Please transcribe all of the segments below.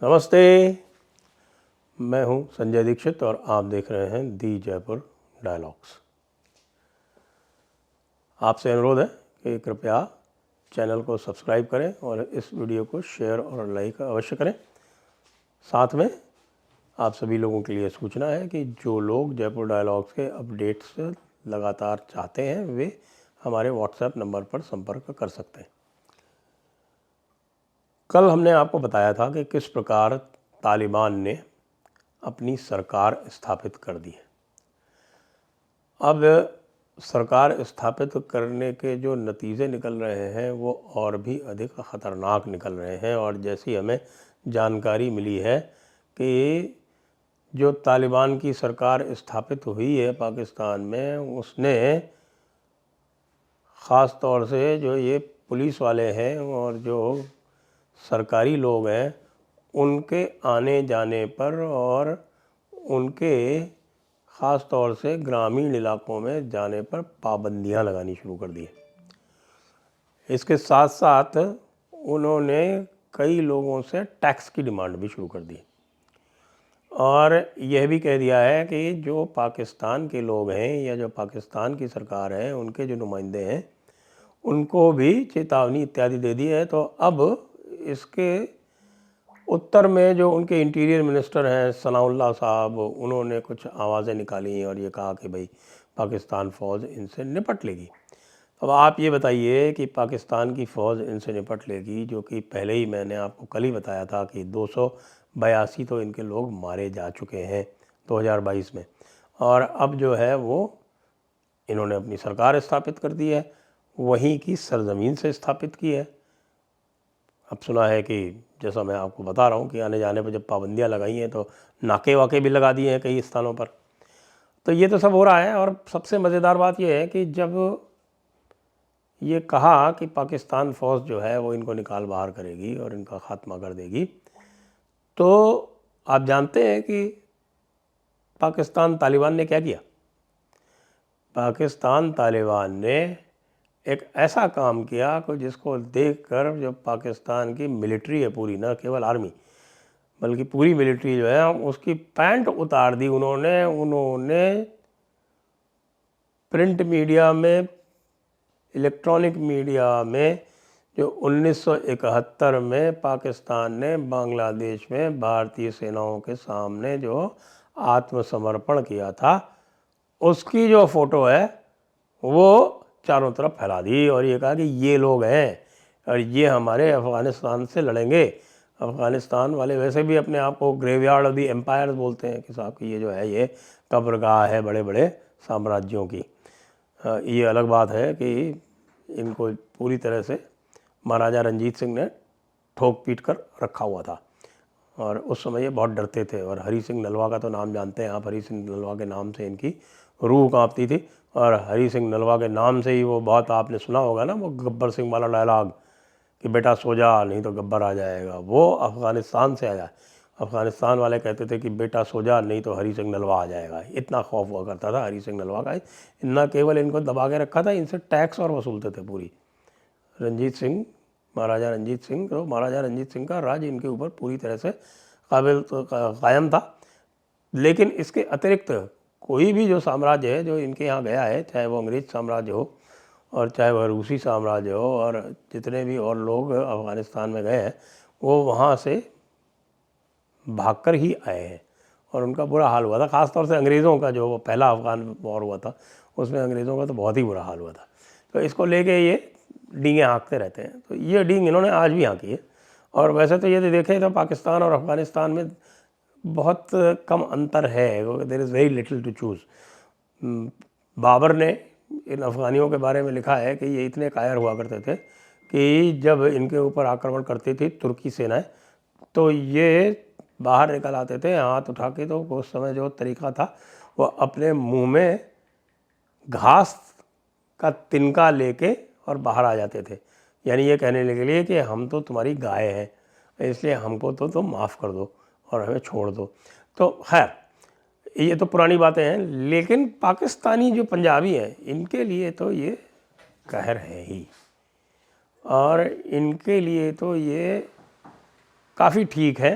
नमस्ते, मैं हूं संजय दीक्षित और आप देख रहे हैं दी जयपुर डायलॉग्स। आपसे अनुरोध है कि कृपया चैनल को सब्सक्राइब करें और इस वीडियो को शेयर और लाइक अवश्य करें। साथ में आप सभी लोगों के लिए सूचना है कि जो लोग जयपुर डायलॉग्स के अपडेट्स लगातार चाहते हैं वे हमारे व्हाट्सएप नंबर पर संपर्क कर सकते हैं। कल हमने आपको बताया था कि किस प्रकार तालिबान ने अपनी सरकार स्थापित कर दी है। अब सरकार स्थापित करने के जो नतीजे निकल रहे हैं वो और भी अधिक ख़तरनाक निकल रहे हैं। और जैसी हमें जानकारी मिली है कि जो तालिबान की सरकार स्थापित हुई है पाकिस्तान में, उसने ख़ास तौर से जो ये पुलिस वाले हैं और जो सरकारी लोग हैं उनके आने जाने पर और उनके ख़ास तौर से ग्रामीण इलाकों में जाने पर पाबंदियां लगानी शुरू कर दी। इसके साथ साथ उन्होंने कई लोगों से टैक्स की डिमांड भी शुरू कर दी और यह भी कह दिया है कि जो पाकिस्तान के लोग हैं या जो पाकिस्तान की सरकार है उनके जो नुमाइंदे हैं उनको भी चेतावनी इत्यादि दे दी है। तो अब इसके उत्तर में जो उनके इंटीरियर मिनिस्टर हैं सनाउल्लाह साहब, उन्होंने कुछ आवाज़ें निकाली और ये कहा कि भाई पाकिस्तान फ़ौज इनसे निपट लेगी। अब आप ये बताइए कि पाकिस्तान की फ़ौज इनसे निपट लेगी, जो कि पहले ही मैंने आपको कल ही बताया था कि 282 तो इनके लोग मारे जा चुके हैं 2022 में, और अब जो है वो इन्होंने अपनी सरकार स्थापित कर दी है, वहीं की सरज़मीन से स्थापित की है। अब सुना है कि जैसा मैं आपको बता रहा हूँ कि आने जाने पर जब पाबंदियाँ लगाई हैं तो नाके वाके भी लगा दिए हैं कई स्थानों पर। तो ये तो सब हो रहा है। और सबसे मज़ेदार बात यह है कि जब ये कहा कि पाकिस्तान फ़ौज जो है वो इनको निकाल बाहर करेगी और इनका ख़ात्मा कर देगी, तो आप जानते हैं कि पाकिस्तान तालिबान ने क्या किया। पाकिस्तान तालिबान ने एक ऐसा काम किया कि जिसको देखकर जो पाकिस्तान की मिलिट्री है पूरी, न केवल आर्मी बल्कि पूरी मिलिट्री जो है उसकी पैंट उतार दी उन्होंने प्रिंट मीडिया में, इलेक्ट्रॉनिक मीडिया में जो 1971 में पाकिस्तान ने बांग्लादेश में भारतीय सेनाओं के सामने जो आत्मसमर्पण किया था उसकी जो फ़ोटो है वो चारों तरफ फैला दी और ये कहा कि ये लोग हैं और ये हमारे अफ़गानिस्तान से लड़ेंगे। अफ़गानिस्तान वाले वैसे भी अपने आप को ग्रेवयार्ड ऑफ द एम्पायर बोलते हैं कि साहब कि ये जो है ये कब्रगाह है बड़े बड़े साम्राज्यों की। ये अलग बात है कि इनको पूरी तरह से महाराजा रंजीत सिंह ने ठोक पीट कर रखा हुआ था और उस समय ये बहुत डरते थे। और हरी सिंह नलवा का तो नाम जानते हैं आप, हरी सिंह नलवा के नाम से इनकी रूह कांपती थी। और हरी सिंह नलवा के नाम से ही वो बात आपने सुना होगा ना, वो गब्बर सिंह वाला डायलॉग कि बेटा सो जा नहीं तो गब्बर आ जाएगा, वो अफ़गानिस्तान से आया। अफ़गानिस्तान वाले कहते थे कि बेटा सो जा नहीं तो हरी सिंह नलवा आ जाएगा। इतना खौफ हुआ करता था हरी सिंह नलवा का। न केवल इनको दबा के रखा था, इनसे टैक्स और वसूलते थे पूरी। रंजीत सिंह, महाराजा रंजीत सिंह, तो महाराजा रंजीत सिंह का राज इनके ऊपर पूरी तरह से कायम था। लेकिन इसके अतिरिक्त कोई भी जो साम्राज्य है जो इनके यहाँ गया है, चाहे वो अंग्रेज़ साम्राज्य हो और चाहे वह रूसी साम्राज्य हो, और जितने भी और लोग अफ़गानिस्तान में गए हैं वो वहाँ से भागकर ही आए हैं और उनका बुरा हाल हुआ था। ख़ास तौर से अंग्रेज़ों का जो पहला अफ़गान वॉर हुआ था उसमें अंग्रेज़ों का तो बहुत ही बुरा हाल हुआ था। तो इसको लेके ये डींगें हाँकते रहते हैं। तो ये डींग इन्होंने आज भी हाँकी है। और वैसे तो ये देखें तो पाकिस्तान और अफ़गानिस्तान में बहुत कम अंतर है, there is very little to choose. Babur ने इन अफ़गानियों के बारे में लिखा है कि ये इतने कायर हुआ करते थे कि जब इनके ऊपर आक्रमण करती थी तुर्की सेनाएं तो ये बाहर निकल आते थे हाथ उठा के। तो उस समय जो तरीका था वो अपने मुंह में घास का तिनका लेके और बाहर आ जाते थे, यानी ये कहने के लिए कि हम तो तुम्हारी गाय हैं इसलिए हमको तो तुम माफ़ कर दो और हमें छोड़ दो। तो खैर ये तो पुरानी बातें हैं, लेकिन पाकिस्तानी जो पंजाबी हैं इनके लिए तो ये कहर है ही, और इनके लिए तो ये काफ़ी ठीक है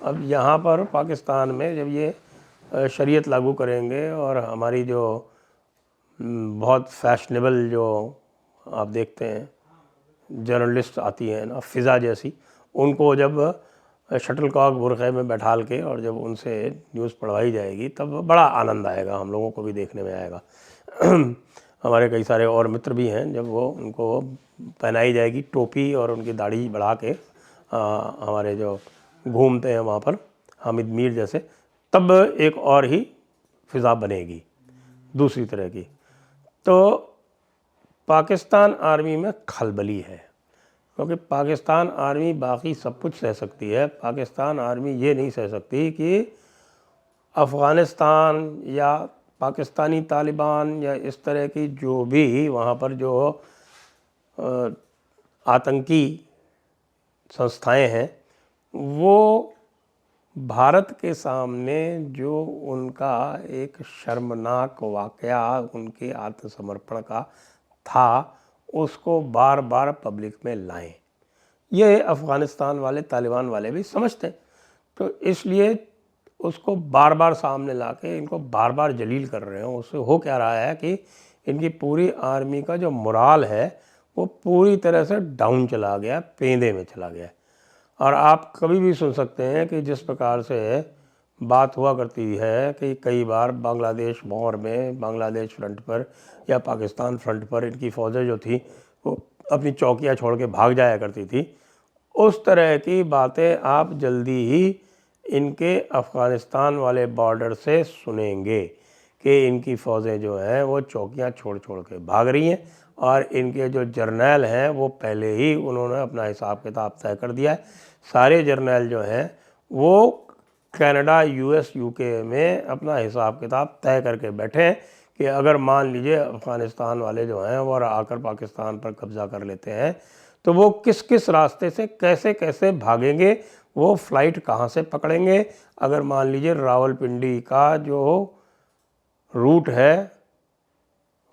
अब यहाँ पर पाकिस्तान में जब ये शरीयत लागू करेंगे और हमारी जो बहुत फैशनेबल जो आप देखते हैं जर्नलिस्ट आती हैं ना, फ़िज़ा जैसी, उनको जब शटलकॉक बुरखे में बैठाल के और जब उनसे न्यूज़ पढ़वाई जाएगी तब बड़ा आनंद आएगा, हम लोगों को भी देखने में आएगा। हमारे कई सारे और मित्र भी हैं, जब वो उनको पहनाई जाएगी टोपी और उनकी दाढ़ी बढ़ा के हमारे जो घूमते हैं वहाँ पर हामिद मीर जैसे, तब एक और ही फ़िज़ा बनेगी दूसरी तरह की। तो पाकिस्तान आर्मी में खलबली है, क्योंकि पाकिस्तान आर्मी बाकी सब कुछ सह सकती है, पाकिस्तान आर्मी ये नहीं सह सकती कि अफ़गानिस्तान या पाकिस्तानी तालिबान या इस तरह की जो भी वहाँ पर जो आतंकी संस्थाएं हैं, वो भारत के सामने जो उनका एक शर्मनाक वाक़या उनके आत्मसमर्पण का था, उसको बार बार पब्लिक में लाएं। ये अफ़गानिस्तान वाले तालिबान वाले भी समझते हैं, तो इसलिए उसको बार बार सामने लाके इनको बार बार जलील कर रहे हैं। उससे हो क्या रहा है कि इनकी पूरी आर्मी का जो मोराल है वो पूरी तरह से डाउन चला गया, पेंदे में चला गया। और आप कभी भी सुन सकते हैं कि जिस प्रकार से बात हुआ करती है कि कई बार बांग्लादेश वॉर में, बांग्लादेश फ्रंट पर या पाकिस्तान फ्रंट पर इनकी फ़ौजें जो थी वो अपनी चौकियां छोड़ के भाग जाया करती थी, उस तरह की बातें आप जल्दी ही इनके अफ़गानिस्तान वाले बॉर्डर से सुनेंगे कि इनकी फ़ौजें जो हैं वो चौकियां छोड़ छोड़ के भाग रही हैं और इनके जो जर्नैल हैं वो पहले ही उन्होंने अपना हिसाब किताब तय कर दिया है। सारे जर्नैल जो हैं वो कनाडा, यूएस, यूके में अपना हिसाब किताब तय करके बैठे हैं कि अगर मान लीजिए अफ़गानिस्तान वाले जो हैं वो आकर पाकिस्तान पर कब्ज़ा कर लेते हैं तो वो किस किस रास्ते से कैसे कैसे भागेंगे, वो फ़्लाइट कहाँ से पकड़ेंगे। अगर मान लीजिए रावलपिंडी का जो रूट है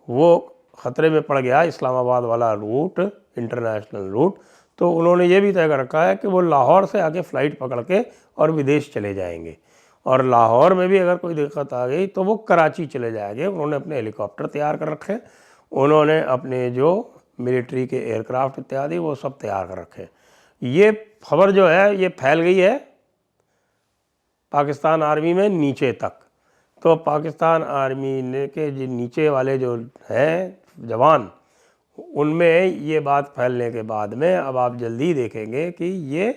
वो ख़तरे में पड़ गया, इस्लामाबाद वाला रूट, इंटरनेशनल रूट, तो उन्होंने ये भी तय कर रखा है कि वो लाहौर से आके फ़्लाइट पकड़ के और विदेश चले जाएंगे। और लाहौर में भी अगर कोई दिक्कत आ गई तो वो कराची चले जाएंगे। उन्होंने अपने हेलीकॉप्टर तैयार कर रखे हैं, उन्होंने अपने जो मिलिट्री के एयरक्राफ्ट इत्यादि वो सब तैयार कर रखे हैं। ये खबर जो है ये फैल गई है पाकिस्तान आर्मी में नीचे तक। तो पाकिस्तान आर्मी ने के जो नीचे वाले जो हैं जवान, उनमें ये बात फैलने के बाद में अब आप जल्दी देखेंगे कि ये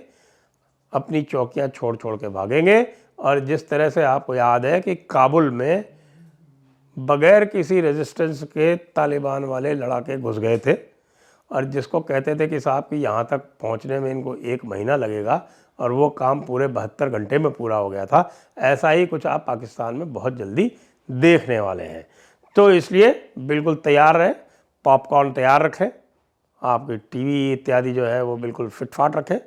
अपनी चौकियां छोड़ छोड़ के भागेंगे। और जिस तरह से आपको याद है कि काबुल में बगैर किसी रेजिस्टेंस के तालिबान वाले लड़ाके घुस गए थे और जिसको कहते थे कि साहब कि यहाँ तक पहुँचने में इनको 1 महीना लगेगा और वो काम पूरे 72 घंटे में पूरा हो गया था। ऐसा ही कुछ आप पाकिस्तान में बहुत जल्दी देखने वाले हैं। तो इसलिए बिल्कुल तैयार रहें, पॉपकॉर्न तैयार रखें, आपकी टीवी इत्यादि जो है वो बिल्कुल फिट फाट रखें,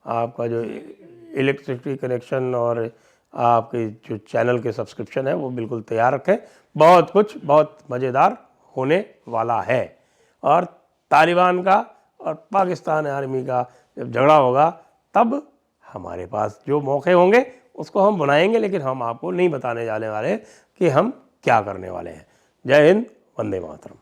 आपका जो इलेक्ट्रिसिटी कनेक्शन और आपके जो चैनल के सब्सक्रिप्शन है वो बिल्कुल तैयार रखें। बहुत कुछ बहुत मज़ेदार होने वाला है। और तालिबान का और पाकिस्तान आर्मी का जब झगड़ा होगा तब हमारे पास जो मौके होंगे उसको हम बनाएंगे, लेकिन हम आपको नहीं बताने जाने वाले कि हम क्या करने वाले हैं। जय हिंद, वंदे मातरम।